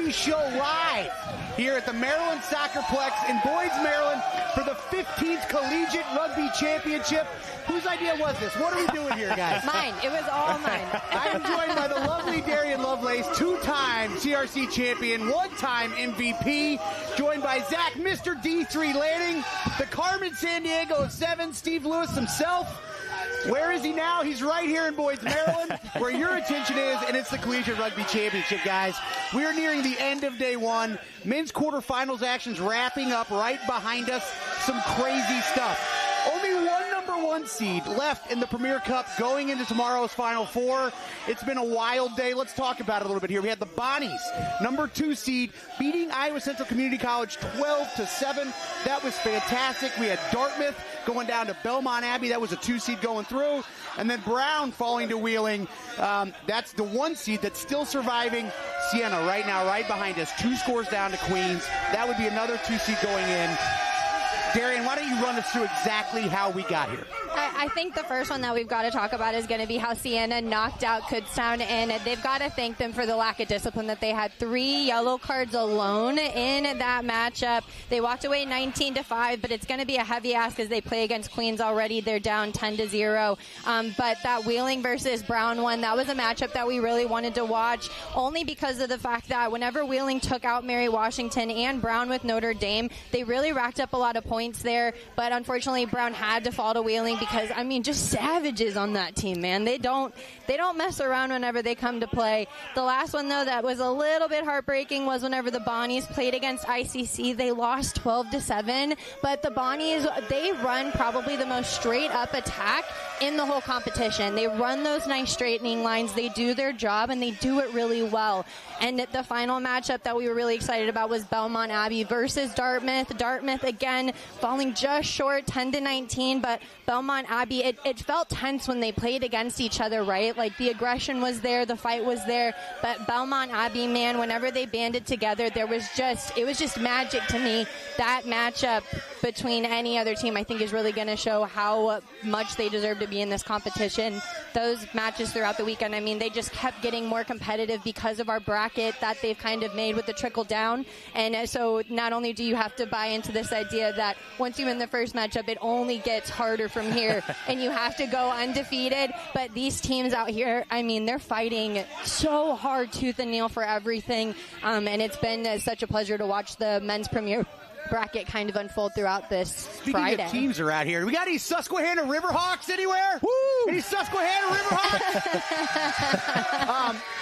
Rugby Show live here at the Maryland Soccerplex in Boyd's, Maryland for the 15th Collegiate Rugby Championship. Whose idea was this? What are we doing here, guys? Mine. It was all mine. I am joined by the lovely Darian Lovelace, two-time CRC champion, one-time MVP, joined by Zach, Mr. D3 Lanning, the Carmen Sandiego of 7, Steve Lewis himself. Where is he now? He's right here in Boyd's, Maryland, where your attention is, and it's the Collegiate Rugby Championship, guys. We are nearing the end of day one. Men's quarterfinals action's wrapping up right behind us. Some crazy stuff. Only one number one seed left in the Premier Cup going into tomorrow's Final Four. It's been a wild day. Let's talk about it a little bit here. We had the Bonnies, number 2 seed, beating Iowa Central Community College 12-7. That was fantastic. We had Dartmouth going down to Belmont Abbey. That was a 2 seed going through. And then Brown falling to Wheeling. That's the 1 seed that's still surviving. Siena right now, right behind us. 2 scores down to Queens. That would be another 2 seed going in. Darian, why don't you run us through exactly how we got here? I think the first one that we've got to talk about is going to be how Siena knocked out Kutztown, and they've got to thank them for the lack of discipline that they had. 3 yellow cards alone in that matchup. They walked away 19-5, but it's going to be a heavy ask as they play against Queens already. They're down 10-0. But that Wheeling versus Brown one, that was a matchup that we really wanted to watch, only because of the fact that whenever Wheeling took out Mary Washington and Brown with Notre Dame, they really racked up a lot of points there. But unfortunately, Brown had to fall to Wheeling because, I mean, just savages on that team, man. They don't mess around whenever they come to play. The last one, though, that was a little bit heartbreaking was whenever the Bonnies played against ICC. They lost 12-7, but the Bonnies, they run probably the most straight-up attack in the whole competition. They run those nice straightening lines. They do their job, and they do it really well. And the final matchup that we were really excited about was Belmont Abbey versus Dartmouth. Dartmouth, again, falling just short, 10-19, but Belmont Abbey, it felt tense when they played against each other, right? Like, the aggression was there, the fight was there, but Belmont Abbey, man, whenever they banded together, it was just magic to me. That matchup between any other team, I think, is really going to show how much they deserve to be in this competition. Those matches throughout the weekend, I mean, they just kept getting more competitive because of our bracket that they've kind of made with the trickle down. And so not only do you have to buy into this idea that once you win the first matchup, it only gets harder from here and you have to go undefeated, but these teams out here, I mean, they're fighting so hard tooth and nail for everything. And it's been such a pleasure to watch the men's premier bracket kind of unfold throughout this Friday. Speaking of teams are out here, we got any Susquehanna Riverhawks anywhere? Woo! Any Susquehanna Riverhawks?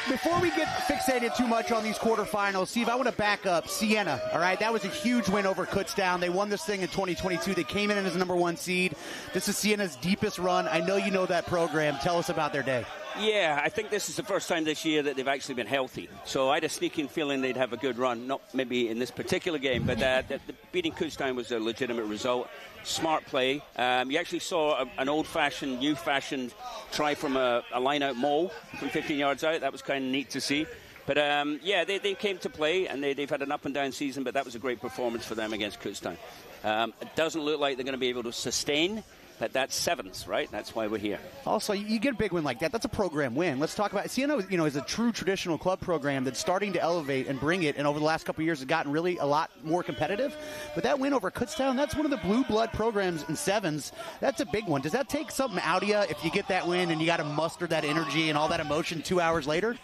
Before we get fixated too much on these quarterfinals, Steve, I want to back up Siena, all right? That was a huge win over Kutztown. They won this thing in 2022. They came in as the number 1 seed. This is Siena's deepest run. I know you know that program. Tell us about their day. Yeah, I think this is the first time this year that they've actually been healthy. So I had a sneaking feeling they'd have a good run, not maybe in this particular game, but the beating Kutztown was a legitimate result. Smart play. You actually saw an old-fashioned, new-fashioned try from a line-out maul from 15 yards out. That was kind of neat to see. But, yeah, they came to play, and they've had an up-and-down season, but that was a great performance for them against Kutztown. It doesn't look like they're going to be able to sustain. But that's 7th, right? That's why we're here. Also, you get a big win like that. That's a program win. Let's talk about it. Siena, is a true traditional club program that's starting to elevate and bring it, and over the last couple of years has gotten really a lot more competitive. But that win over Kutztown, that's one of the blue blood programs in 7s. That's a big one. Does that take something out of you if you get that win and you got to muster that energy and all that emotion 2 hours later?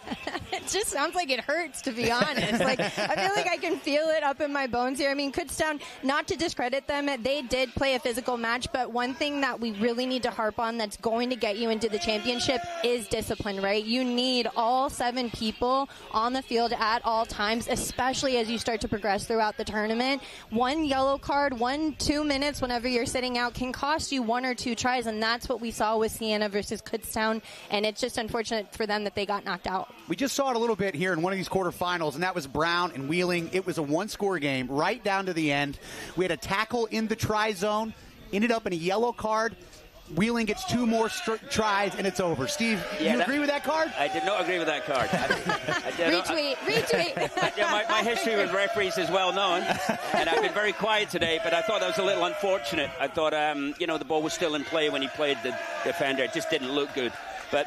It just sounds like it hurts, to be honest. Like, I feel like I can feel it up in my bones here. I mean, Kutztown, not to discredit them, they did play a physical match, but one thing that we really need to harp on that's going to get you into the championship is discipline, right? You need all 7 people on the field at all times, especially as you start to progress throughout the tournament. 1 yellow card, 1-2 minutes whenever you're sitting out can cost you 1 or 2 tries, and that's what we saw with Siena versus Kutztown, and it's just unfortunate for them that they got knocked out. We just saw it a little bit here in one of these quarterfinals, and that was Brown and Wheeling. It was a 1-score game right down to the end. We had a tackle in the try zone, ended up in a yellow card. Wheeling gets 2 more tries, and it's over. Steve, you agree with that card? I did not agree with that card. Retweet. My history with referees is well known, and I've been very quiet today, but I thought that was a little unfortunate. I thought, the ball was still in play when he played the defender. It just didn't look good. But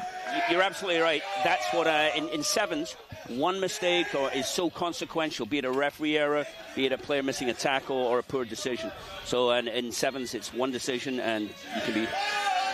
you're absolutely right. That's what, in 7s, one mistake is so consequential, be it a referee error, be it a player missing a tackle or a poor decision. So in sevens, it's one decision and you can be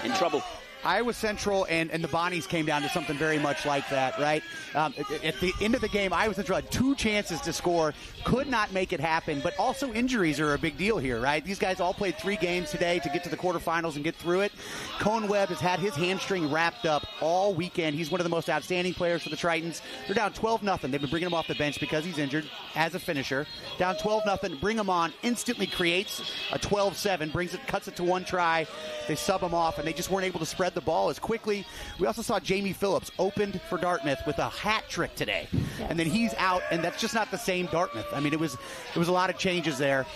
in trouble. Iowa Central and the Bonnies came down to something very much like that, right? At the end of the game, Iowa Central had 2 chances to score, could not make it happen, but also injuries are a big deal here, right? These guys all played 3 games today to get to the quarterfinals and get through it. Cohen Webb has had his hamstring wrapped up all weekend. He's one of the most outstanding players for the Tritons. They're down 12-0. They've been bringing him off the bench because he's injured as a finisher. Down 12-0, bring him on, instantly creates a 12-7, cuts it to 1 try. They sub him off, and they just weren't able to spread the ball as quickly. We also saw Jamie Phillips opened for Dartmouth with a hat trick today. Yes. And then he's out, and that's just not the same Dartmouth. I mean, it was a lot of changes there.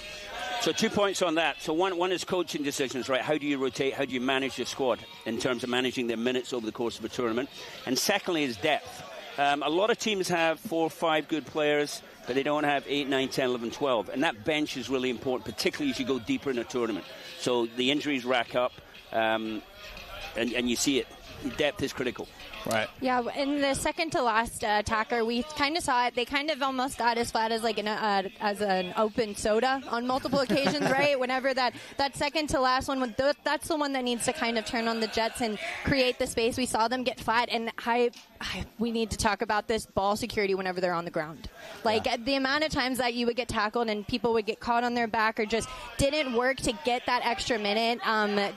So 2 points on that. So one is coaching decisions, right? How do you rotate? How do you manage your squad in terms of managing their minutes over the course of a tournament? And secondly is depth. A lot of teams have 4 or 5 good players, but they don't have 8, 9, 10, 11, 12. And that bench is really important, particularly as you go deeper in a tournament. So the injuries rack up. And you see it. Depth is critical. Right. Yeah, in the second to last attacker, we kind of saw it. They kind of almost got as flat as like as an open soda on multiple occasions, right? Whenever that second to last one, that's the one that needs to kind of turn on the jets and create the space. We saw them get flat, and we need to talk about this ball security whenever they're on the ground. Like the amount of times that you would get tackled and people would get caught on their back or just didn't work to get that extra minute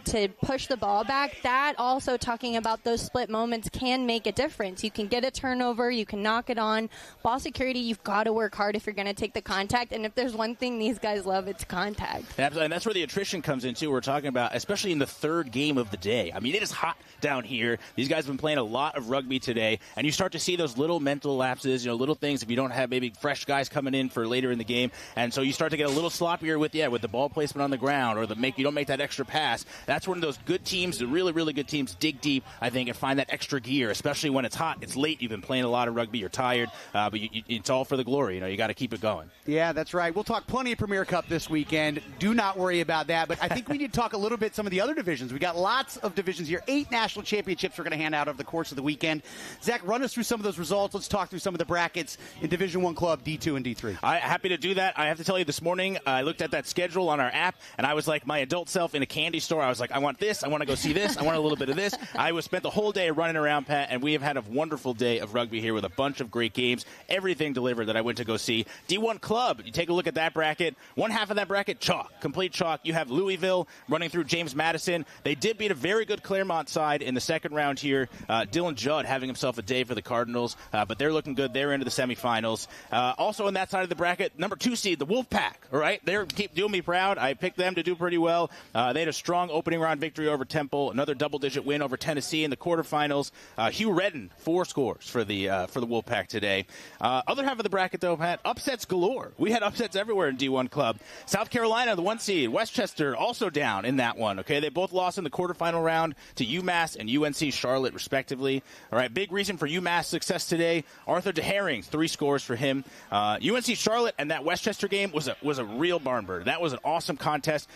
to push the ball back. That also talking about those split moments can make a difference. You can get a turnover, you can knock it on. Ball security, you've got to work hard if you're going to take the contact, and if there's one thing these guys love, it's contact. Absolutely, and that's where the attrition comes in too. We're talking about, especially in the third game of the day. I mean, it is hot down here. These guys have been playing a lot of rugby today, and you start to see those little mental lapses, little things if you don't have maybe fresh guys coming in for later in the game, and so you start to get a little sloppier with the ball placement on the ground, or you don't make that extra pass. That's when those good teams, the really, really good teams, dig deep, I think, and find that extra gear, especially when it's hot, it's late, you've been playing a lot of rugby, you're tired, but it's all for the glory. You got to keep it going. Yeah, that's right. We'll talk plenty of Premier Cup this weekend. Do not worry about that, but I think we need to talk a little bit some of the other divisions. We got lots of divisions here. 8 national championships we're going to hand out over the course of the weekend. Zach, run us through some of those results. Let's talk through some of the brackets in Division I club, D2 and D3. I'm happy to do that. I have to tell you, this morning I looked at that schedule on our app, and I was like my adult self in a candy store. I was like, I want this, I want to go see this, I want a little bit of this. I spent the whole day running around, Pat, and we have had a wonderful day of rugby here with a bunch of great games. Everything delivered that I went to go see. D1 club, you take a look at that bracket. One half of that bracket, chalk, complete chalk. You have Louisville running through James Madison. They did beat a very good Claremont side in the second round here. Dylan Judd having himself a day for the Cardinals, but they're looking good. They're into the semifinals. Also on that side of the bracket, number 2 seed, the Wolfpack. All right, they keep doing me proud. I picked them to do pretty well. They had a strong opening round victory over Temple, another double-digit win over Tennessee in the quarterfinals. Hugh Redden, 4 scores for the Wolfpack today. Other half of the bracket, though, Pat, upsets galore. We had upsets everywhere in D1 club. South Carolina, the 1 seed. Westchester also down in that one. Okay, they both lost in the quarterfinal round to UMass and UNC Charlotte, respectively. All right, big reason for UMass success today. Arthur DeHerring, 3 scores for him. UNC Charlotte and that Westchester game was a real barn burner. That was an awesome contest.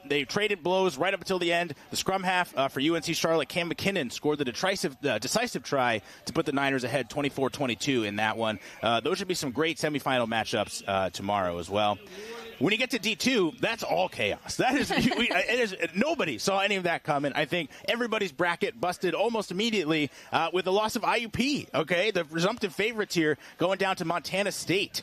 They traded blows right up until the end. The scrum half for UNC Charlotte, Cam McKinnon, scored the decisive try to put the Niners ahead 24-22 in that one. Those should be some great semifinal matchups tomorrow as well. When you get to D2, that's all chaos. That is, nobody saw any of that coming. I think everybody's bracket busted almost immediately with the loss of IUP. Okay, the presumptive favorites here going down to Montana State.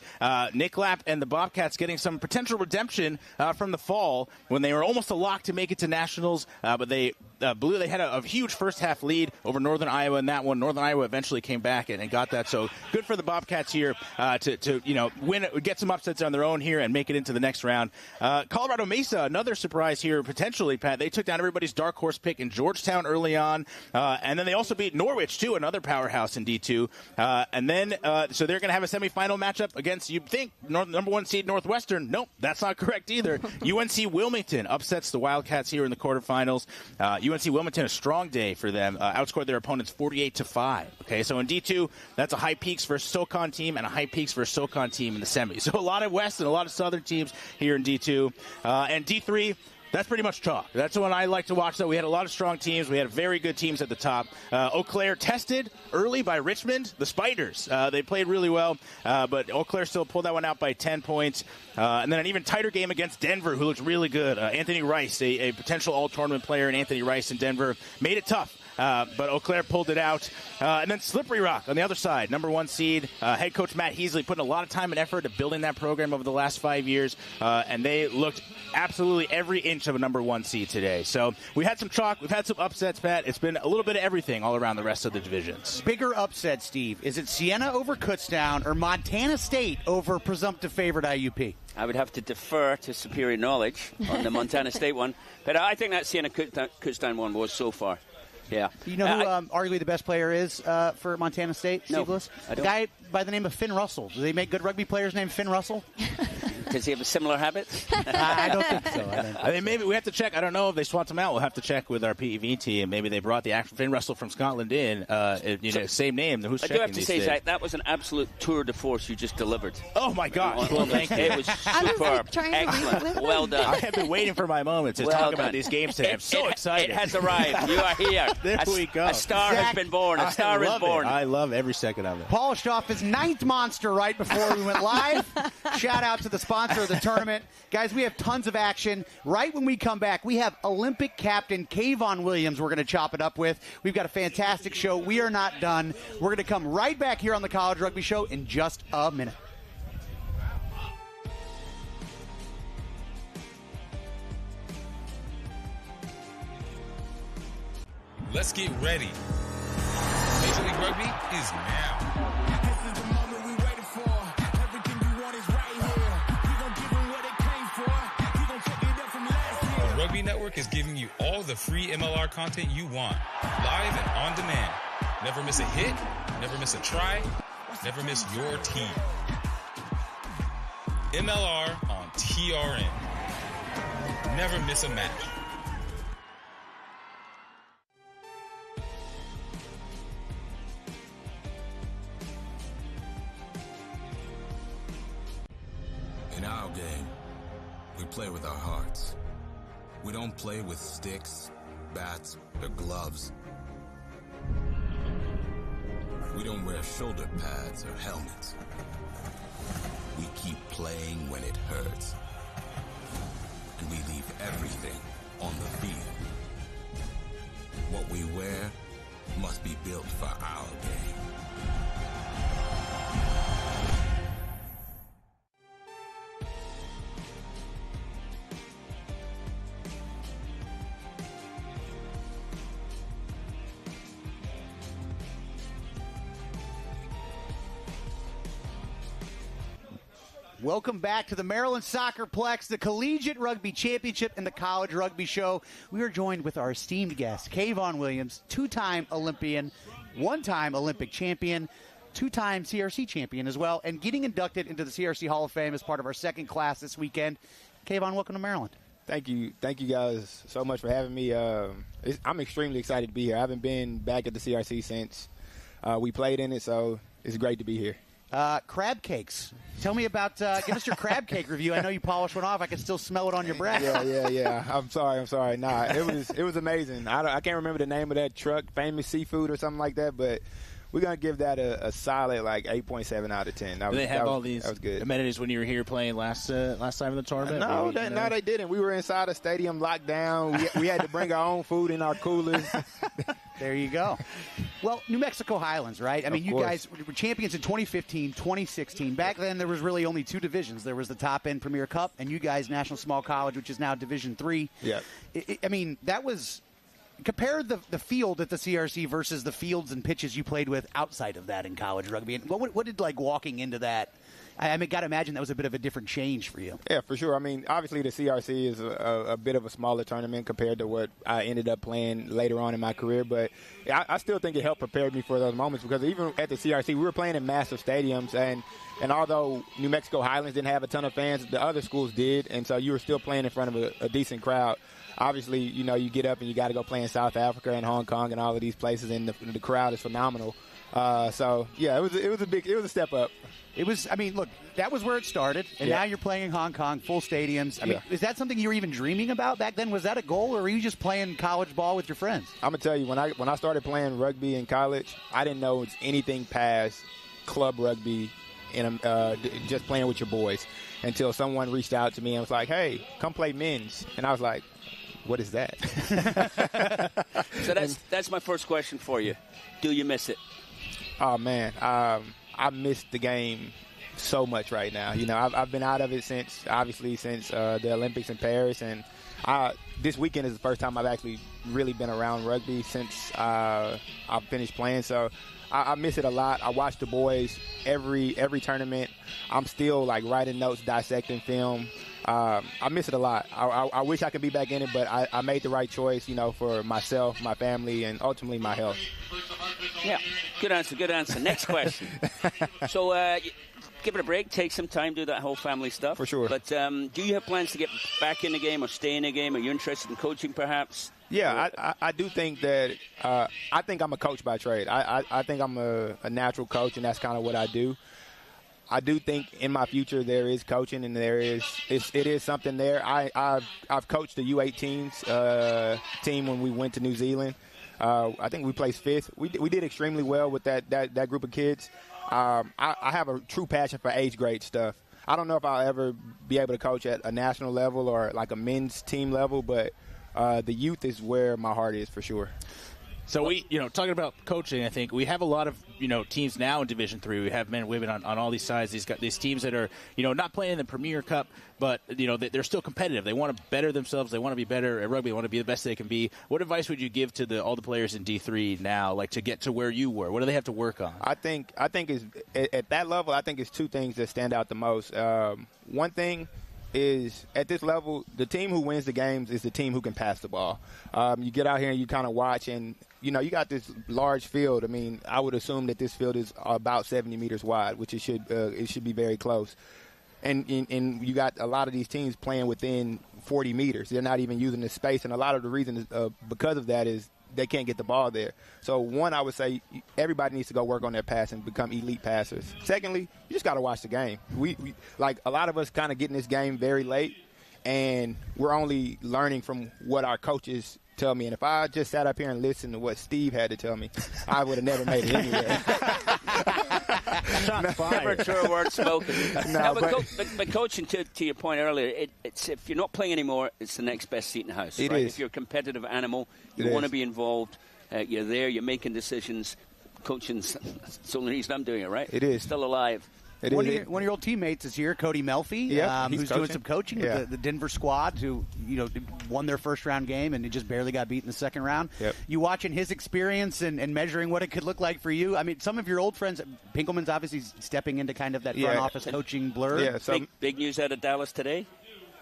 Nick Lapp and the Bobcats getting some potential redemption from the fall when they were almost a lock to make it to nationals, but they blew. They had a huge first half lead over Northern Iowa in that one. Northern Iowa eventually came back and got that. So good for the Bobcats here to win, get some upsets on their own here and make it into the next round. Colorado Mesa, another surprise here potentially, Pat. They took down everybody's dark horse pick in Georgetown early on, and then they also beat Norwich too, another powerhouse in D2. And then so they're going to have a semifinal matchup against, you'd think, number 1 seed Northwestern. Nope, that's not correct either. UNC Wilmington upsets the Wildcats here in the quarterfinals. UNC Wilmington, a strong day for them, outscored their opponents 48-5. Okay, so in D2, that's a High Peaks versus SoCon team and a High Peaks versus SoCon team in the semi. So a lot of West and a lot of Southern teams here in D2. And D3, That's pretty much chalk. That's the one I like to watch, though. We had a lot of strong teams. We had very good teams at the top. Eau Claire tested early by Richmond, the Spiders. They played really well, but Eau Claire still pulled that one out by 10 points. And then an even tighter game against Denver, who looked really good. Anthony Rice, a potential all-tournament player, and Anthony Rice in Denver made it tough. But Eau Claire pulled it out. And then Slippery Rock on the other side, number 1 seed. Head coach Matt Heasley putting a lot of time and effort into building that program over the last 5 years. And they looked absolutely every inch of a number 1 seed today. So we had some chalk. We've had some upsets, Pat. It's been a little bit of everything all around the rest of the divisions. Bigger upset, Steve. Is it Siena over Kutztown or Montana State over presumptive favorite IUP? I would have to defer to superior knowledge on the Montana State one. But I think that Siena Kutztown one was so far. Yeah. You know who arguably the best player is for Montana State, Steve Lewis? I don't. A guy by the name of Finn Russell. Do they make good rugby players named Finn Russell? Does he have a similar habit? I don't think so. I mean, maybe we have to check. I don't know if they swapped him out. We'll have to check with our PEV team. Maybe they brought the actual Finn Russell from Scotland in. Same name. Who's I do have to say, Zach, that was an absolute tour de force you just delivered. Oh, my gosh. Well, thank you. It was superb. Excellent. Well done. I have been waiting for my moment to talk about these games today. I'm so excited. It has arrived. You are here. There we go. A star has been born. A star is born. I love every second of it. Polished off his 9th monster right before we went live. Shout out to the sponsor of the tournament. Guys, we have tons of action. Right when we come back, we have Olympic captain Kavon Williams we're going to chop it up with. We've got a fantastic show. We are not done. We're going to come right back here on the College Rugby Show in just a minute. Let's get ready. Major League Rugby is now. Rugby Network is giving you all the free MLR content you want, live and on demand. Never miss a hit, never miss a try, never miss your team. MLR on TRN. Never miss a match. In our game, we play with our hearts. We don't play with sticks, bats, or gloves. We don't wear shoulder pads or helmets. We keep playing when it hurts. And we leave everything on the field. What we wear must be built for our game. Welcome back to the Maryland Soccerplex, the Collegiate Rugby Championship, and the College Rugby Show. We are joined with our esteemed guest, Kavon Williams, 2-time Olympian, 1-time Olympic champion, 2-time CRC champion as well, and getting inducted into the CRC Hall of Fame as part of our second class this weekend. Kavon, welcome to Maryland. Thank you guys so much for having me. I'm extremely excited to be here. I haven't been back at the CRC since we played in it, so it's great to be here. Crab cakes. Tell me about, give us your crab cake review. I know you polished one off. I can still smell it on your breath. Yeah. I'm sorry. Nah, it was amazing. I can't remember the name of that truck, Famous Seafood or something like that, but we're going to give that a solid, 8.7 out of 10. Did they have all these amenities when you were here playing last time in the tournament? No, they didn't. We were inside a stadium locked down. We had to bring our own food in our coolers. There you go. Well, New Mexico Highlands, right? I mean, you guys were champions in 2015, 2016. Back then, there was really only 2 divisions. There was the top-end Premier Cup, and you guys, National Small College, which is now Division III. Yeah. I mean, that was – compare the field at the CRC versus the fields and pitches you played with outside of that in college rugby. And what did, walking into that – I mean, got to imagine that was a bit of a different change for you. Yeah, for sure. I mean, obviously the CRC is a bit of a smaller tournament compared to what I ended up playing later on in my career. But I still think it helped prepare me for those moments because even at the CRC, we were playing in massive stadiums. And although New Mexico Highlands didn't have a ton of fans, the other schools did. And so you were still playing in front of a decent crowd. Obviously, you get up and you got to go play in South Africa and Hong Kong and all of these places, and the crowd is phenomenal. So yeah, it was a step up. It was, I mean, look, that was where it started, and now you're playing in Hong Kong, full stadiums. I mean, is that something you were even dreaming about back then? Was that a goal, or were you just playing college ball with your friends? I'm going to tell you, when I started playing rugby in college, I didn't know it's anything past club rugby and just playing with your boys until someone reached out to me and was like, hey, come play men's. And I was like, what is that? So that's my first question for you. Do you miss it? Oh, man. I miss the game so much right now. You know, I've been out of it since the Olympics in Paris, and this weekend is the first time I've actually really been around rugby since I've finished playing. So I miss it a lot. I watch the boys every tournament. I'm still like writing notes, dissecting film. I miss it a lot. I wish I could be back in it, but I made the right choice, you know, for myself, my family, and ultimately my health. Yeah, good answer. Next question. So give it a break, take some time, do that whole family stuff. For sure. But do you have plans to get back in the game or stay in the game? Are you interested in coaching perhaps? Yeah, I do think that I think I'm a coach by trade. I think I'm a natural coach, and that's kind of what I do. I do think in my future there is coaching, and it is something there. I've coached the U18s team when we went to New Zealand. I think we placed 5th. We did extremely well with that group of kids. I have a true passion for age grade stuff. I don't know if I'll ever be able to coach at a national level or like a men's team level, but the youth is where my heart is for sure. So talking about coaching, I think we have a lot of, teams now in Division III. We have men and women on all these sides. These teams that are, not playing in the Premier Cup, but, they're still competitive. They want to better themselves. They want to be better at rugby. They want to be the best they can be. What advice would you give to all the players in D3 now, like to get to where you were? What do they have to work on? I think is at that level, I think it's 2 things that stand out the most. One thing is at this level, the team who wins the games is the team who can pass the ball. You get out here and you kind of watch, and you got this large field. I mean, I would assume that this field is about 70 meters wide, which it should be very close. And you got a lot of these teams playing within 40 meters. They're not even using the space, and a lot of the reason because of that is they can't get the ball there. So, one, I would say everybody needs to go work on their passing, become elite passers. Secondly, you just got to watch the game. We like a lot of us kind of get in this game very late, and we're only learning from what our coaches tell me. And if I just sat up here and listened to what Steve had to tell me, I would have never made it anywhere. Never true word spoken. But coaching, to your point earlier, it's if you're not playing anymore, it's the next best seat in the house. It right? is. If you're a competitive animal, you want to be involved. You're there. You're making decisions. Coaching's the only reason I'm doing it, right? It is. Still alive. One of your old teammates is here, Cody Melfi, who's doing some coaching with the Denver squad, who won their first round game and just barely got beat in the second round. Yep. You watching his experience and measuring what it could look like for you. I mean, some of your old friends, Pinkelman's obviously stepping into kind of that front office coaching blur. Yeah, so big news out of Dallas today.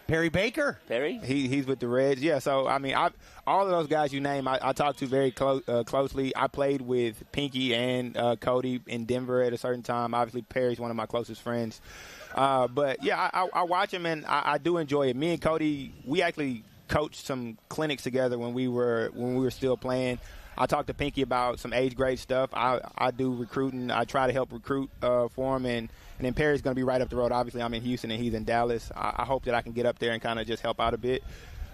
Perry Baker. Perry? He's with the Reds. Yeah, so, I mean, all of those guys you name, I talked to very closely. I played with Pinky and Cody in Denver at a certain time. Obviously, Perry's one of my closest friends. But, yeah, I watch him, and I do enjoy it. Me and Cody, we actually coached some clinics together when we were still playing. I talked to Pinky about some age grade stuff. I do recruiting. I try to help recruit for him, and then Perry's going to be right up the road. Obviously, I'm in Houston, and he's in Dallas. I hope that I can get up there and kind of just help out a bit.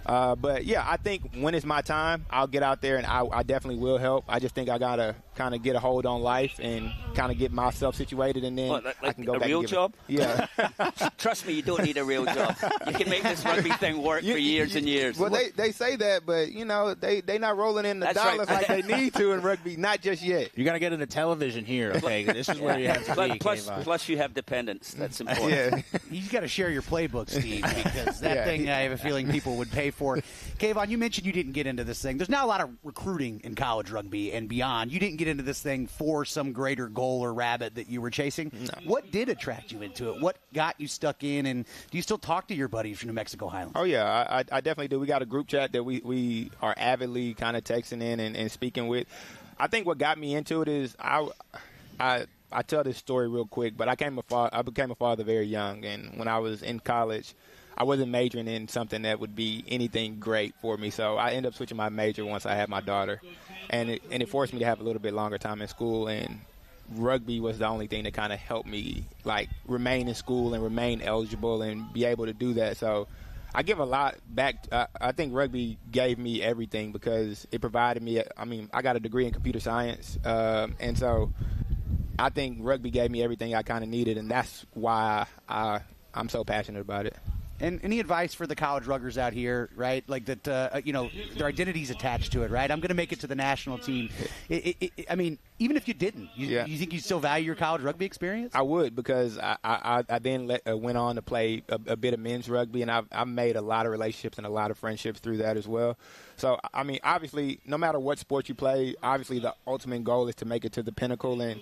But, yeah, I think when it's my time, I'll get out there, and I definitely will help. I just think I got to kind of get a hold on life and kind of get myself situated, and then I can go back. A real job? Yeah. Trust me, you don't need a real job. You can make this rugby thing work for years and years. Well, they say that, but, they not rolling in the dollars like they need to in rugby, not just yet. You got to get into television here, okay? This is where you have to be. Plus you have dependents. That's important. Yeah. You've got to share your playbook, Steve, because that thing I have a feeling people would pay for. Kavon, you mentioned you didn't get into this thing. There's not a lot of recruiting in college rugby and beyond. You didn't get into this thing for some greater goal or rabbit that you were chasing. No. What did attract you into it? What got you stuck in? And do you still talk to your buddies from New Mexico Highlands? Oh, yeah, I definitely do. We got a group chat that we are avidly kind of texting in and speaking with. I think what got me into it is I tell this story real quick, but I became a father very young, and when I was in college, I wasn't majoring in something that would be anything great for me, so I ended up switching my major once I had my daughter, and it forced me to have a little bit longer time in school. And rugby was the only thing that kind of helped me, like, remain in school and remain eligible and be able to do that. So I give a lot back. I think rugby gave me everything because it provided me – I mean, I got a degree in computer science, and so I think rugby gave me everything I kind of needed, and that's why I'm so passionate about it. And any advice for the college ruggers out here, right? Like that, their identity's attached to it, right? I'm going to make it to the national team. I mean, even if you didn't, you think you still value your college rugby experience? I would, because I then went on to play a bit of men's rugby, and I've made a lot of relationships and a lot of friendships through that as well. So, I mean, obviously, no matter what sport you play, obviously the ultimate goal is to make it to the pinnacle, and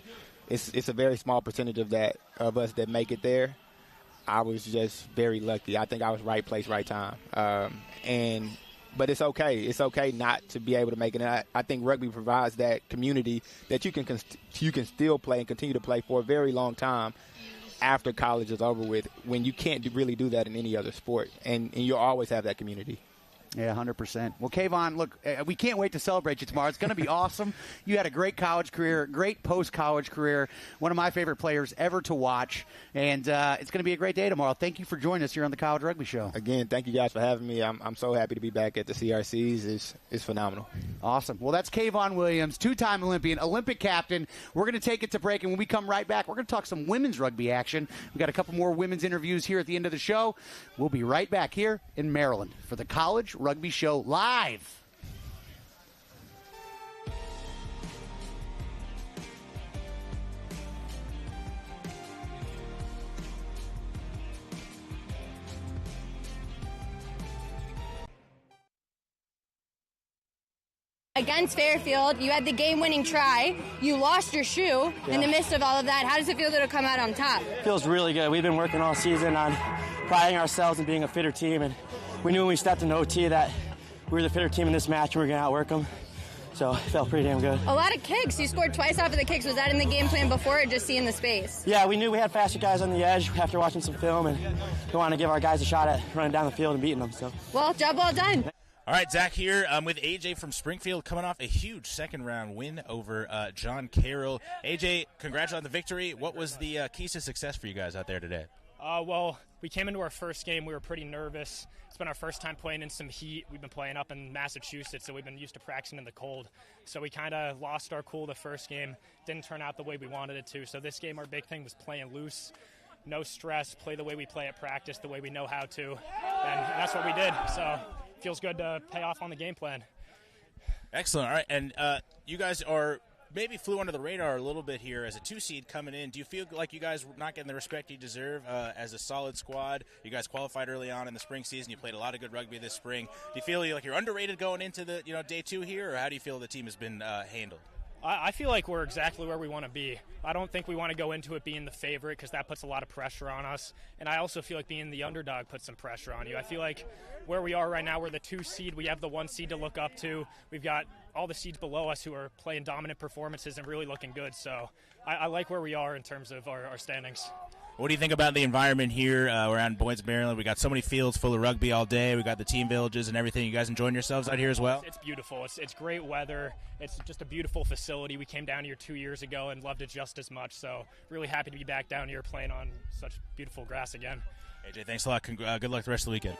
it's a very small percentage of us that make it there. I was just very lucky. I think I was right place, right time. But it's okay. It's okay not to be able to make it. And I think rugby provides that community that you can still play and continue to play for a very long time after college is over with, when you can't really do that in any other sport. And you'll always have that community. Yeah, 100%. Well, Kavon, look, we can't wait to celebrate you tomorrow. It's going to be awesome. You had a great college career, great post-college career, one of my favorite players ever to watch, and it's going to be a great day tomorrow. Thank you for joining us here on the College Rugby Show. Again, thank you guys for having me. I'm so happy to be back at the CRCs. It's phenomenal. Awesome. Well, that's Kavon Williams, two-time Olympian, Olympic captain. We're going to take it to break, and when we come right back, we're going to talk some women's rugby action. We've got a couple more women's interviews here at the end of the show. We'll be right back here in Maryland for the College Rugby Show live. Against Fairfield, you had the game-winning try. You lost your shoe in the midst of all of that. How does it feel to come out on top? Feels really good. We've been working all season on priding ourselves and being a fitter team, and we knew when we stepped into OT that we were the fitter team in this match and we were going to outwork them. So it felt pretty damn good. A lot of kicks. You scored twice off of the kicks. Was that in the game plan before, or just seeing the space? Yeah, we knew we had faster guys on the edge after watching some film, and we wanted to give our guys a shot at running down the field and beating them. So, well, job well done. All right, Zach here with AJ from Springfield, coming off a huge second-round win over John Carroll. AJ, congrats on the victory. What was the keys to success for you guys out there today? Well, we came into our first game. We were pretty nervous. It's been our first time playing in some heat. We've been playing up in Massachusetts, so we've been used to practicing in the cold. So we kind of lost our cool the first game. Didn't turn out the way we wanted it to. So this game, our big thing was playing loose, no stress, play the way we play at practice, the way we know how to. And that's what we did. So it feels good to pay off on the game plan. Excellent. All right, and you guys are maybe flew under the radar a little bit here as a 2-seed coming in. Do you feel like you guys were not getting the respect you deserve as a solid squad? You guys qualified early on in the spring season. You played a lot of good rugby this spring. Do you feel like you're underrated going into the day 2 here, or how do you feel the team has been handled? I feel like we're exactly where we want to be. I don't think we want to go into it being the favorite because that puts a lot of pressure on us. And I also feel like being the underdog puts some pressure on you. I feel like where we are right now, we're the 2 seed. We have the 1 seed to look up to. We've got all the seeds below us who are playing dominant performances and really looking good. So I like where we are in terms of our standings. What do you think about the environment here? We're out in Boynes, Maryland. We got so many fields full of rugby all day. We got the team villages and everything. You guys enjoying yourselves out here as well? It's beautiful. It's great weather. It's just a beautiful facility. We came down here 2 years ago and loved it just as much. So really happy to be back down here playing on such beautiful grass again. AJ, thanks a lot. Good luck the rest of the weekend.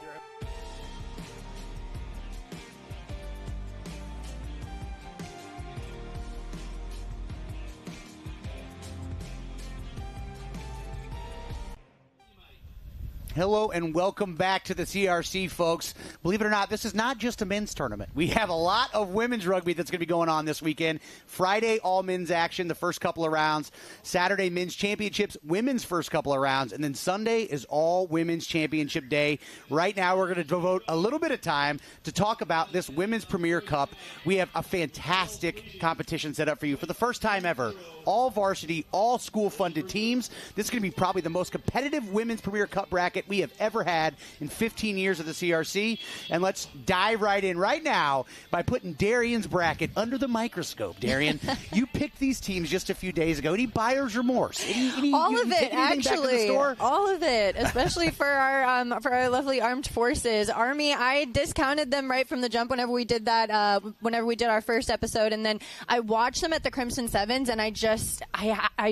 Hello and welcome back to the CRC, folks. Believe it or not, this is not just a men's tournament. We have a lot of women's rugby that's going to be going on this weekend. Friday, all men's action, the first couple of rounds. Saturday, men's championships, women's first couple of rounds. And then Sunday is all women's championship day. Right now, we're going to devote a little bit of time to talk about this Women's Premier Cup. We have a fantastic competition set up for you for the first time ever. All varsity, all school-funded teams. This is going to be probably the most competitive Women's Premier Cup bracket bracket we have ever had in 15 years of the CRC. And let's dive right in right now by putting Darian's bracket under the microscope. Darian, you picked these teams just a few days ago. Any buyer's remorse? All of it, actually. All of it, especially for our lovely armed forces. Army, I discounted them right from the jump whenever we did that, whenever we did our first episode. And then I watched them at the Crimson Sevens, and I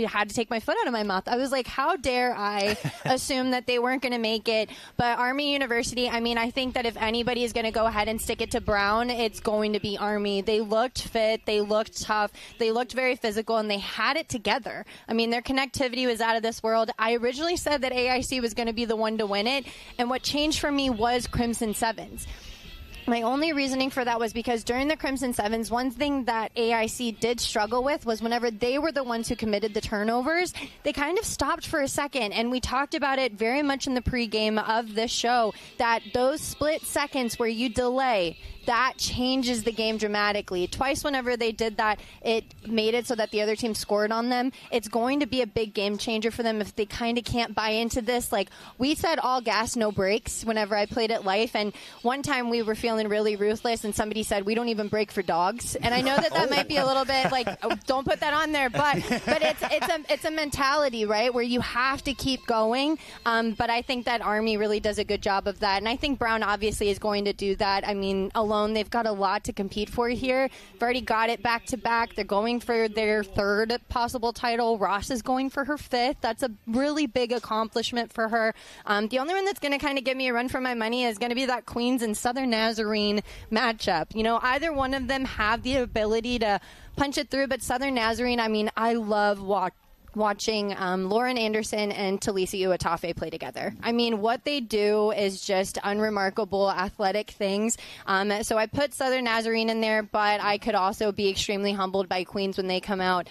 had to take my foot out of my mouth. I was like, how dare I assume that they weren't going to make it? But Army University, I mean, I think that if anybody is going to go ahead and stick it to Brown, it's going to be Army. They looked fit. They looked tough. They looked very physical, and they had it together. I mean, their connectivity was out of this world. I originally said that AIC was going to be the one to win it, and what changed for me was Crimson Sevens. My only reasoning for that was because during the Crimson Sevens, one thing that AIC did struggle with was whenever they were the ones who committed the turnovers, they kind of stopped for a second. And we talked about it very much in the pregame of this show, that those split seconds where you delay, that changes the game dramatically. Twice whenever they did that, it made it so that the other team scored on them. It's going to be a big game changer for them if they kind of can't buy into this. Like, we said all gas, no brakes whenever I played at Life, and one time we were feeling really ruthless, and somebody said, we don't even break for dogs. And I know that might be a little bit like, oh, don't put that on there, but it's a mentality, right, where you have to keep going. But I think that Army really does a good job of that, and I think Brown obviously is going to do that. I mean, alone, they've got a lot to compete for here. They've already got it back-to-back. They're going for their third possible title. Ross is going for her fifth. That's a really big accomplishment for her. The only one that's going to kind of give me a run for my money is going to be that Queens and Southern Nazarene matchup. You know, either one of them have the ability to punch it through, but Southern Nazarene, I mean, I love watching Lauren Anderson and Talisa Uatafe play together. I mean, what they do is just unremarkable athletic things. So I put Southern Nazarene in there, but I could also be extremely humbled by Queens when they come out.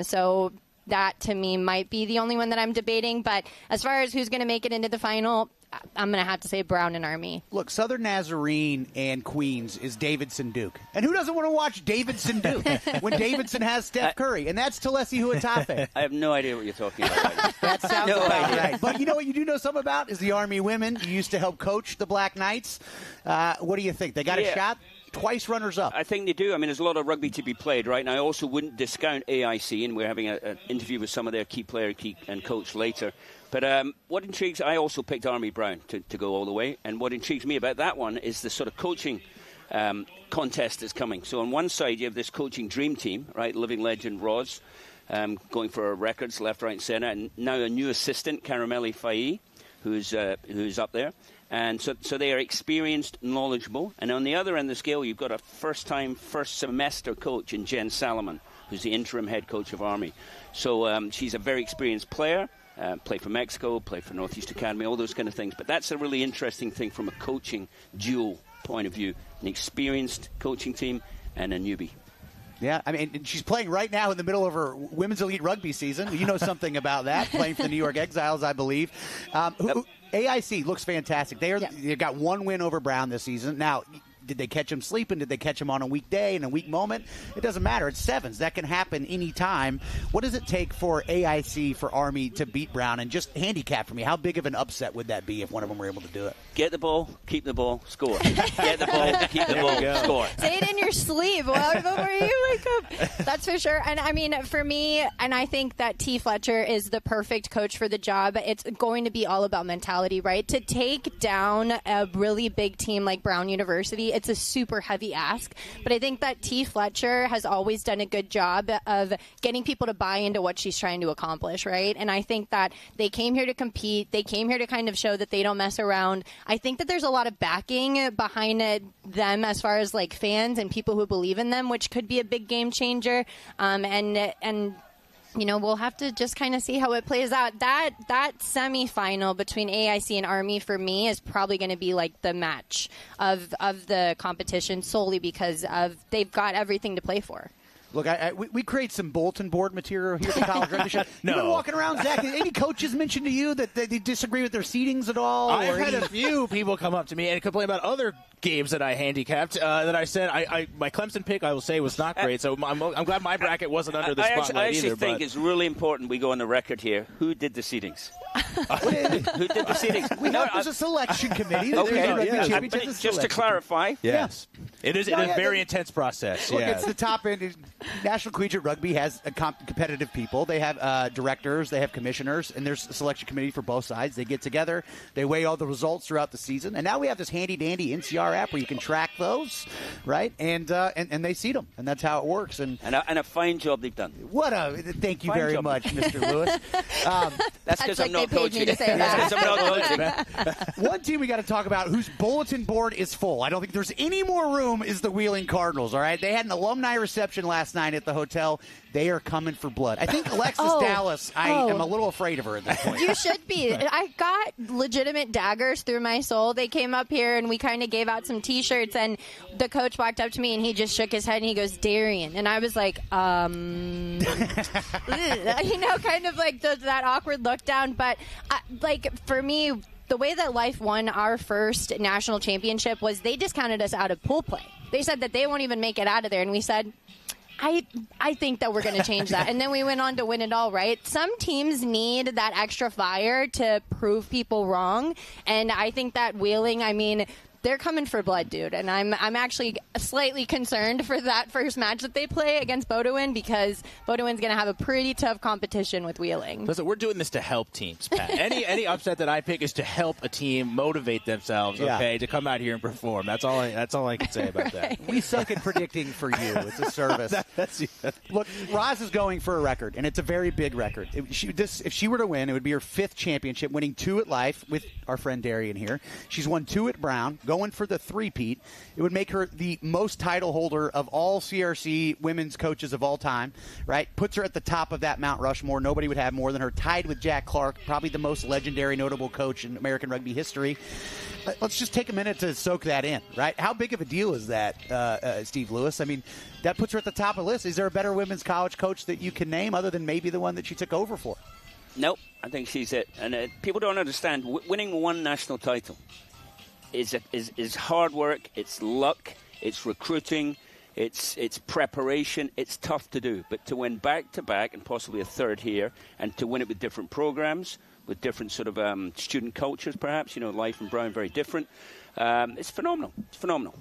So that, to me, might be the only one that I'm debating. But as far as who's going to make it into the final, I'm going to have to say Brown and Army. Look, Southern Nazarene and Queens is Davidson Duke. And who doesn't want to watch Davidson Duke when Davidson has Steph Curry? And that's Talisa Uatafe. I have no idea what you're talking about. That sounds about right. But you know what you do know something about is the Army women. You used to help coach the Black Knights. What do you think? They got a shot? Twice runners-up. I think they do. I mean, there's a lot of rugby to be played, right? And I also wouldn't discount AIC, and we're having an interview with some of their key player and coach later. But what intrigues, I also picked Army Brown to go all the way. And what intrigues me about that one is the sort of coaching contest that's coming. So on one side, you have this coaching dream team, right? Living legend Roz going for records left, right, and centre. And now a new assistant, Caramelli Faye, who's up there. And so they are experienced, knowledgeable. And on the other end of the scale, you've got a first semester coach in Jen Salomon, who's the interim head coach of Army. So she's a very experienced player. Play for Mexico, play for Northeast Academy, all those kind of things. But that's a really interesting thing from a coaching dual point of view. An experienced coaching team and a newbie. Yeah, I mean, she's playing right now in the middle of her Women's Elite Rugby season. You know something about that, playing for the New York Exiles, I believe. AIC looks fantastic. They've got one win over Brown this season. Now, did they catch him sleeping? Did they catch him on a weekday and a weak moment? It doesn't matter. It's sevens. That can happen any time. What does it take for AIC, for Army, to beat Brown? And just handicap for me, how big of an upset would that be if one of them were able to do it? Get the ball, keep the ball, score. Get the ball, keep the ball, score. Say it in your sleep before you wake up. That's for sure. And I mean, for me, and I think that T. Fletcher is the perfect coach for the job. It's going to be all about mentality, right? To take down a really big team like Brown University, it's a super heavy ask. But I think that T. Fletcher has always done a good job of getting people to buy into what she's trying to accomplish, right? And I think that they came here to compete. They came here to kind of show that they don't mess around. I think that there's a lot of backing behind them as far as like fans and people who believe in them, which could be a big game changer. And you know, we'll have to just kind of see how it plays out. That semifinal between AIC and Army for me is probably going to be like the match of the competition, solely because they've got everything to play for. Look, we create some bulletin board material here at the College Rugby Show. No. You've been walking around, Zach. Any coaches mention to you that they disagree with their seatings at all? I've had a few people come up to me and complain about other games that I handicapped that I said my Clemson pick, I will say, was not great. So I'm glad my bracket wasn't under the spotlight either. I actually think it's really important we go on the record here. Who did the seatings? Who did the seedings? There's a selection committee. Okay. Just to clarify. Yes. It is a very intense process. Look, it's the top end. National Collegiate Rugby has competitive people. They have directors, they have commissioners, and there's a selection committee for both sides. They get together, they weigh all the results throughout the season, and now we have this handy-dandy NCR app where you can track those, right? And they seed them, and that's how it works. And a fine job they've done. Thank you very much, Mr. Lewis. That's because I'm not coaching. One team we got to talk about whose bulletin board is full. I don't think there's any more room is the Wheeling Cardinals, all right? They had an alumni reception last night at the hotel. They are coming for blood. I think Alexis Dallas, I am a little afraid of her at this point. You should be. I got legitimate daggers through my soul. They came up here and we kind of gave out some T-shirts, and the coach walked up to me and he just shook his head and he goes, Darian. And I was like, kind of like that awkward look down. But for me, the way that Life won our first national championship was they discounted us out of pool play. They said that they won't even make it out of there, and we said, I think that we're going to change that. And then we went on to win it all, right? Some teams need that extra fire to prove people wrong, and I think that Wheeling, they're coming for blood, dude. And I'm actually slightly concerned for that first match that they play against Bodewin, because Bodewin's going to have a pretty tough competition with Wheeling. Listen, we're doing this to help teams, Pat. Any upset that I pick is to help a team motivate themselves, okay, to come out here and perform. That's all I can say about that. We suck at predicting for you. It's a service. Look, Roz is going for a record, and it's a very big record. If she were to win, it would be her 5th championship, winning 2 at Life with our friend Darian here. She's won 2 at Brown, going for the 3-peat. It would make her the most title holder of all CRC women's coaches of all time, right? Puts her at the top of that Mount Rushmore. Nobody would have more than her, tied with Jack Clark, probably the most legendary, notable coach in American rugby history. Let's just take a minute to soak that in, right? How big of a deal is that, Steve Lewis? That puts her at the top of the list. Is there a better women's college coach that you can name other than maybe the one that she took over for? Nope, I think she's it. And people don't understand, winning one national title is hard work, it's luck, it's recruiting, it's preparation. It's tough to do. But to win back-to-back and possibly a third here, and to win it with different programs, with different sort of student cultures perhaps, Life and Brown very different, it's phenomenal. It's phenomenal.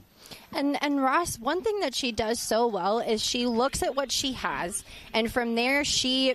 And Ross, one thing that she does so well is she looks at what she has, and from there she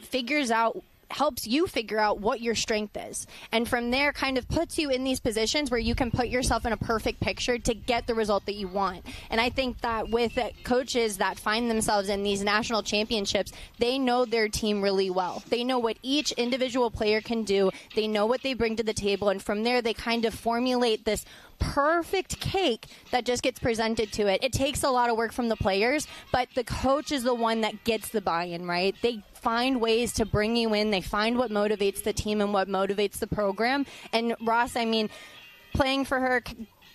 helps you figure out what your strength is. And from there kind of puts you in these positions where you can put yourself in a perfect picture to get the result that you want. And I think that with coaches that find themselves in these national championships, they know their team really well. They know what each individual player can do. They know what they bring to the table. And from there, they kind of formulate this perfect cake that just gets presented to it. It takes a lot of work from the players, but the coach is the one that gets the buy-in, right? They find ways to bring you in. They find what motivates the team and what motivates the program. And Ross, playing for her,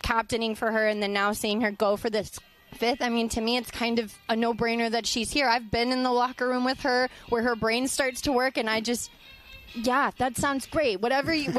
captaining for her, and then now seeing her go for this 5th, to me, it's kind of a no-brainer that she's here. I've been in the locker room with her where her brain starts to work, and yeah, that sounds great. Whatever you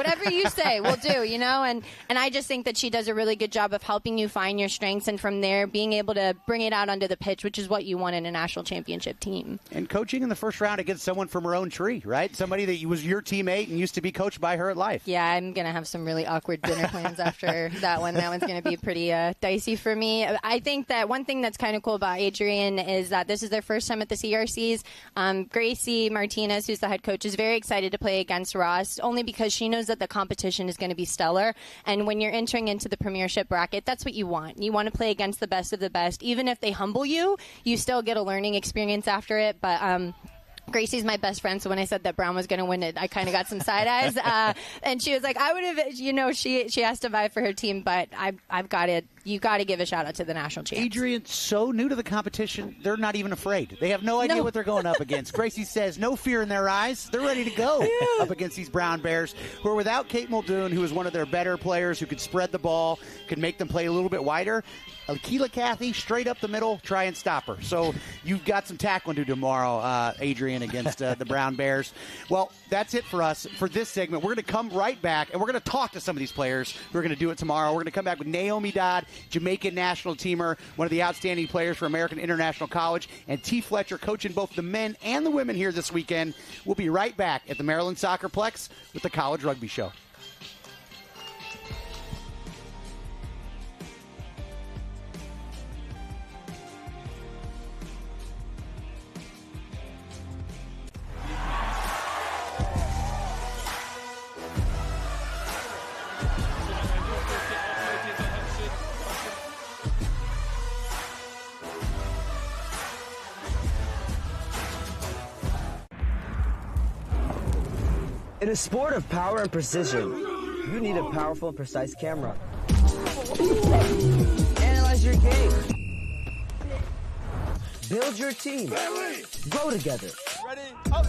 say, we'll do, And I just think that she does a really good job of helping you find your strengths, and from there being able to bring it out onto the pitch, which is what you want in a national championship team. And coaching in the first round against someone from her own tree, right? Somebody that was your teammate and used to be coached by her at Life. Yeah, I'm going to have some really awkward dinner plans after that one. That one's going to be pretty dicey for me. I think that one thing that's kind of cool about Adrian is that this is their first time at the CRCs. Gracie Martinez, who's the head coach, is very excited to play against Ross, only because she knows that the competition is going to be stellar. And when you're entering into the premiership bracket, that's what you want. You want to play against the best of the best. Even if they humble you, you still get a learning experience after it. But Gracie's my best friend, so when I said that Brown was going to win it, I kind of got some side eyes. And she was like, I would have, she has to vie for her team, but you got to give a shout out to the national champs. Adrian's so new to the competition, they're not even afraid. They have no idea what they're going up against. Gracie says no fear in their eyes. They're ready to go up against these Brown Bears, who are without Kate Muldoon, who is one of their better players, who could spread the ball, could make them play a little bit wider. Akila Cathy, straight up the middle, try and stop her. So you've got some tackling to do tomorrow, Adrian. win against the Brown Bears. Well, that's it for us for this segment. We're going to come right back, and we're going to talk to some of these players. We're going to do it tomorrow. We're going to come back with Naomi Dodd, Jamaican national teamer, one of the outstanding players for American International College, and T. Fletcher coaching both the men and the women here this weekend. We'll be right back at the Maryland Soccerplex with the College Rugby Show. In a sport of power and precision, you need a powerful and precise camera. Analyze your game. Build your team. Grow together. Ready? Up.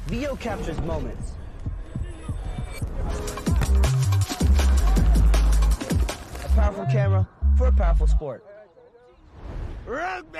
Video captures moments. A powerful camera for a powerful sport. Rugby!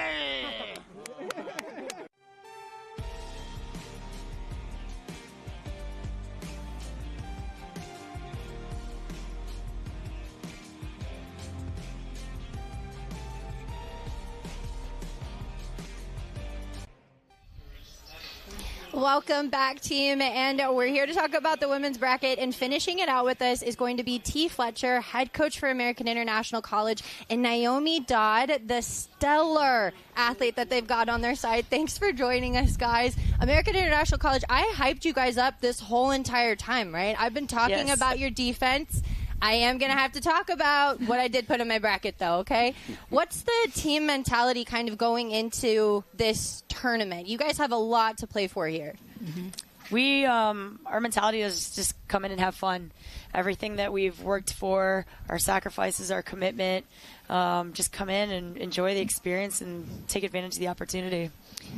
Welcome back, team, and we're here to talk about the women's bracket, and finishing it out with us is going to be T. Fletcher, head coach for American International College, and Naomi Dodd, the stellar athlete that they've got on their side. Thanks for joining us, guys. American International College, I hyped you guys up this whole entire time, right? I've been talking about your defense. I am going to have to talk about what I did put in my bracket, though, okay? What's the team mentality kind of going into this tournament? You guys have a lot to play for here. We, our mentality is just come in and have fun. Everything that we've worked for, our sacrifices, our commitment, just come in and enjoy the experience and take advantage of the opportunity.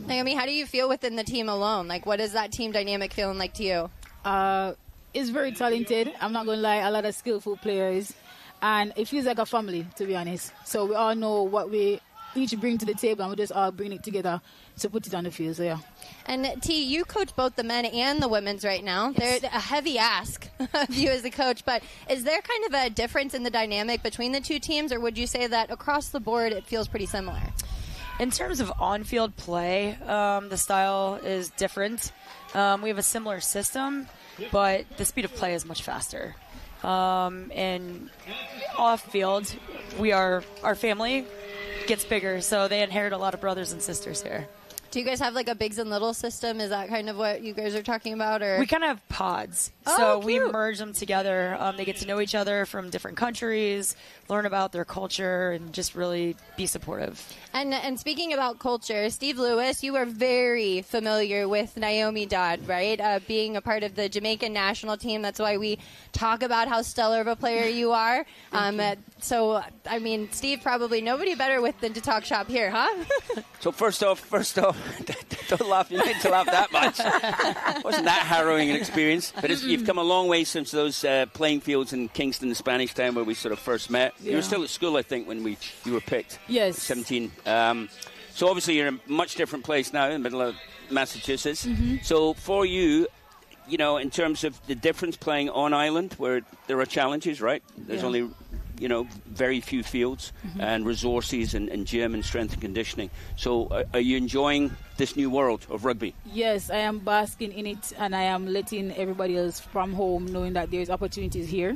Naomi, how do you feel within the team alone? Like, what is that team dynamic feeling like to you? It's very talented. I'm not going to lie, a lot of skillful players. And it feels like a family, to be honest. So we all know what we each bring to the table, and we just all bring it together to put it on the field. So, yeah. And, T, you coach both the men and the women's right now. Yes. They're a heavy ask of you as a coach. But is there kind of a difference in the dynamic between the two teams, or would you say that across the board it feels pretty similar? In terms of on-field play, the style is different. We have a similar system, but the speed of play is much faster. And off-field, our family gets bigger, so they inherit a lot of brothers and sisters here. Do you guys have like a bigs and little system? Is that kind of what you guys are talking about? Or we kind of have pods. Oh, so cute. We merge them together. They get to know each other from different countries, learn about their culture, and just really be supportive. And speaking about culture, Steve Lewis, you are very familiar with Naomi Dodd, right? Being a part of the Jamaican national team. That's why we talk about how stellar of a player you are. So, I mean, Steve, probably nobody better than to talk shop here, huh? So first off, don't laugh. You don't need to laugh that much. Wasn't that harrowing an experience? But you've come a long way since those playing fields in Kingston, the Spanish Town, where we sort of first met. Yeah. You were still at school, I think, when you were picked. Yes. 17. So obviously you're in a much different place now, in the middle of Massachusetts. So for you, you know, in terms of the difference playing on island, where there are challenges, right? There's only, you know, very few fields and resources and gym and strength and conditioning. So are you enjoying this new world of rugby? Yes, I am basking in it, and I am letting everybody else from home knowing that there's opportunities here.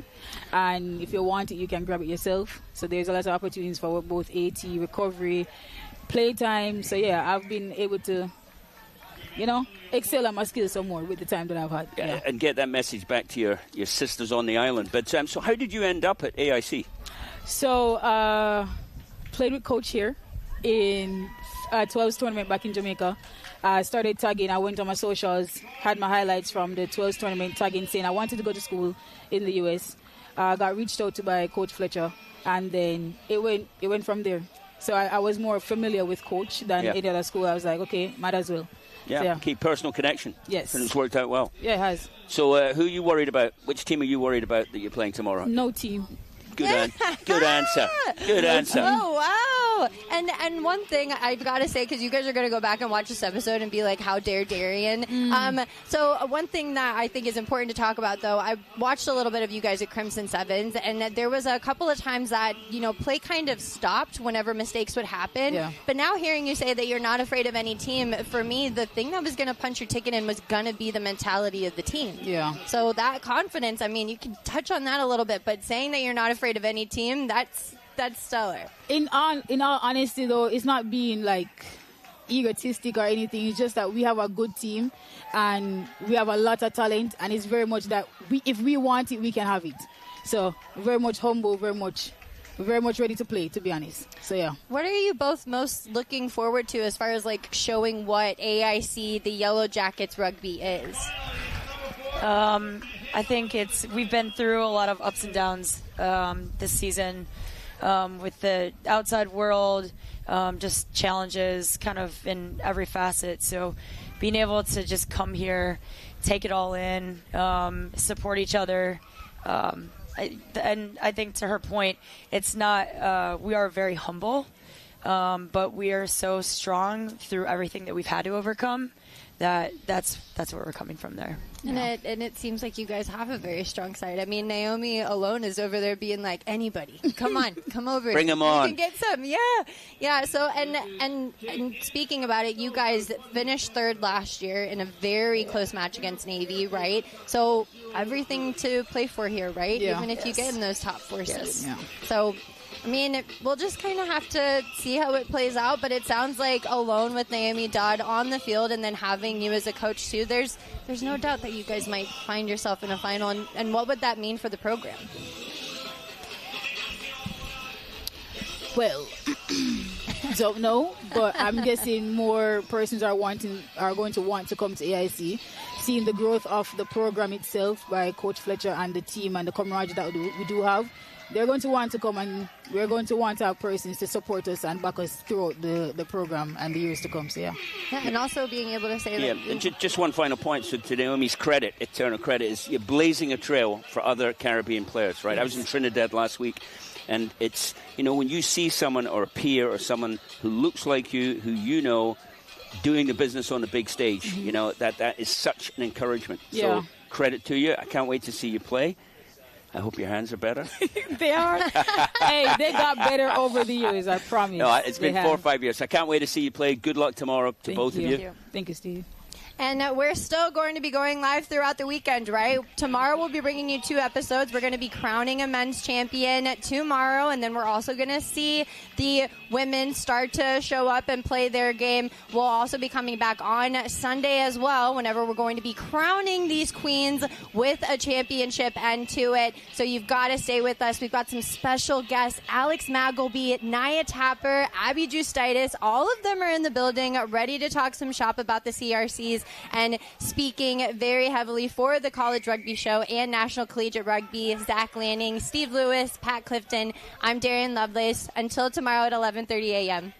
And if you want it, you can grab it yourself. So there's a lot of opportunities for both AT, recovery, playtime. So, yeah, I've been able to, you know, excel at my skills some more with the time that I've had. Yeah. And get that message back to your sisters on the island. But so how did you end up at AIC? So, played with coach here in 12s tournament back in Jamaica. I started tagging. I went on my socials, had my highlights from the 12s tournament, tagging, saying I wanted to go to school in the U.S. Got reached out to by Coach Fletcher, and then it went from there. So I was more familiar with Coach than any other school. I was like, okay, might as well. Yeah, so, yeah. Keep personal connection. Yes. And it's worked out well. Yeah, it has. So who are you worried about? Which team are you worried about that you're playing tomorrow? No team. Good answer. Good answer. Oh, wow. And one thing I've got to say, because you guys are going to go back and watch this episode and be like, how dare Darian? So one thing that I think is important to talk about, though, I watched a little bit of you guys at Crimson Sevens, and there was a couple of times that, play kind of stopped whenever mistakes would happen. Yeah. But now hearing you say that you're not afraid of any team, for me, the thing that was going to punch your ticket in was going to be the mentality of the team. Yeah. So that confidence, I mean, you can touch on that a little bit, but saying that you're not afraid of any team, that's stellar. In all honesty, though, it's not being like egotistic or anything. It's just that we have a good team and we have a lot of talent, and it's very much that if we want it, we can have it. So very much humble, very much ready to play, to be honest. So yeah. What are you both most looking forward to as far as like showing what AIC, the Yellow Jackets rugby is? I think we've been through a lot of ups and downs this season with the outside world, just challenges kind of in every facet. So being able to just come here, take it all in, support each other. And I think to her point, it's not, we are very humble, but we are so strong through everything that we've had to overcome that's where we're coming from there. And it seems like you guys have a very strong side. I mean, Naomi alone is over there being like, anybody, come on, come over. Bring them on. You can get some, yeah. So, and speaking about it, you guys finished third last year in a very close match against Navy, right? So everything to play for here, right? Yeah. Even if you get in those top four seeds. Yeah. So, I mean, we'll just kind of have to see how it plays out, but it sounds like alone with Naomi Dodd on the field and then having you as a coach too, there's no doubt that you guys might find yourself in a final, and what would that mean for the program? Well, don't know, but I'm guessing more persons are going to want to come to AIC, seeing the growth of the program itself by Coach Fletcher and the team and the camaraderie that we do have. They're going to want to come, and we're going to want our persons to support us and back us throughout the program and the years to come. So, yeah, and also being able to say that. And just one final point. So to Naomi's credit, eternal credit, is you're blazing a trail for other Caribbean players, right? Yes. I was in Trinidad last week, and it's, when you see someone or a peer or someone who looks like you, who doing the business on the big stage, that is such an encouragement. Yeah. So credit to you. I can't wait to see you play. I hope your hands are better. They are. Hey, they got better over the years, I promise. No, it's been 4 or 5 years. I can't wait to see you play. Good luck tomorrow to both of you. Thank you, Steve. And we're still going to be going live throughout the weekend, right? Tomorrow we'll be bringing you 2 episodes. We're going to be crowning a men's champion tomorrow, and then we're also going to see the women start to show up and play their game. We'll also be coming back on Sunday as well, whenever we're going to be crowning these queens with a championship end to it. So you've got to stay with us. We've got some special guests, Alex Magleby, Naya Tapper, Abby Justitis. All of them are in the building, ready to talk some shop about the CRCs. And speaking very heavily for the College Rugby Show and National Collegiate Rugby, Zach Lanning, Steve Lewis, Pat Clifton. I'm Darian Lovelace. Until tomorrow at 11:30 a.m.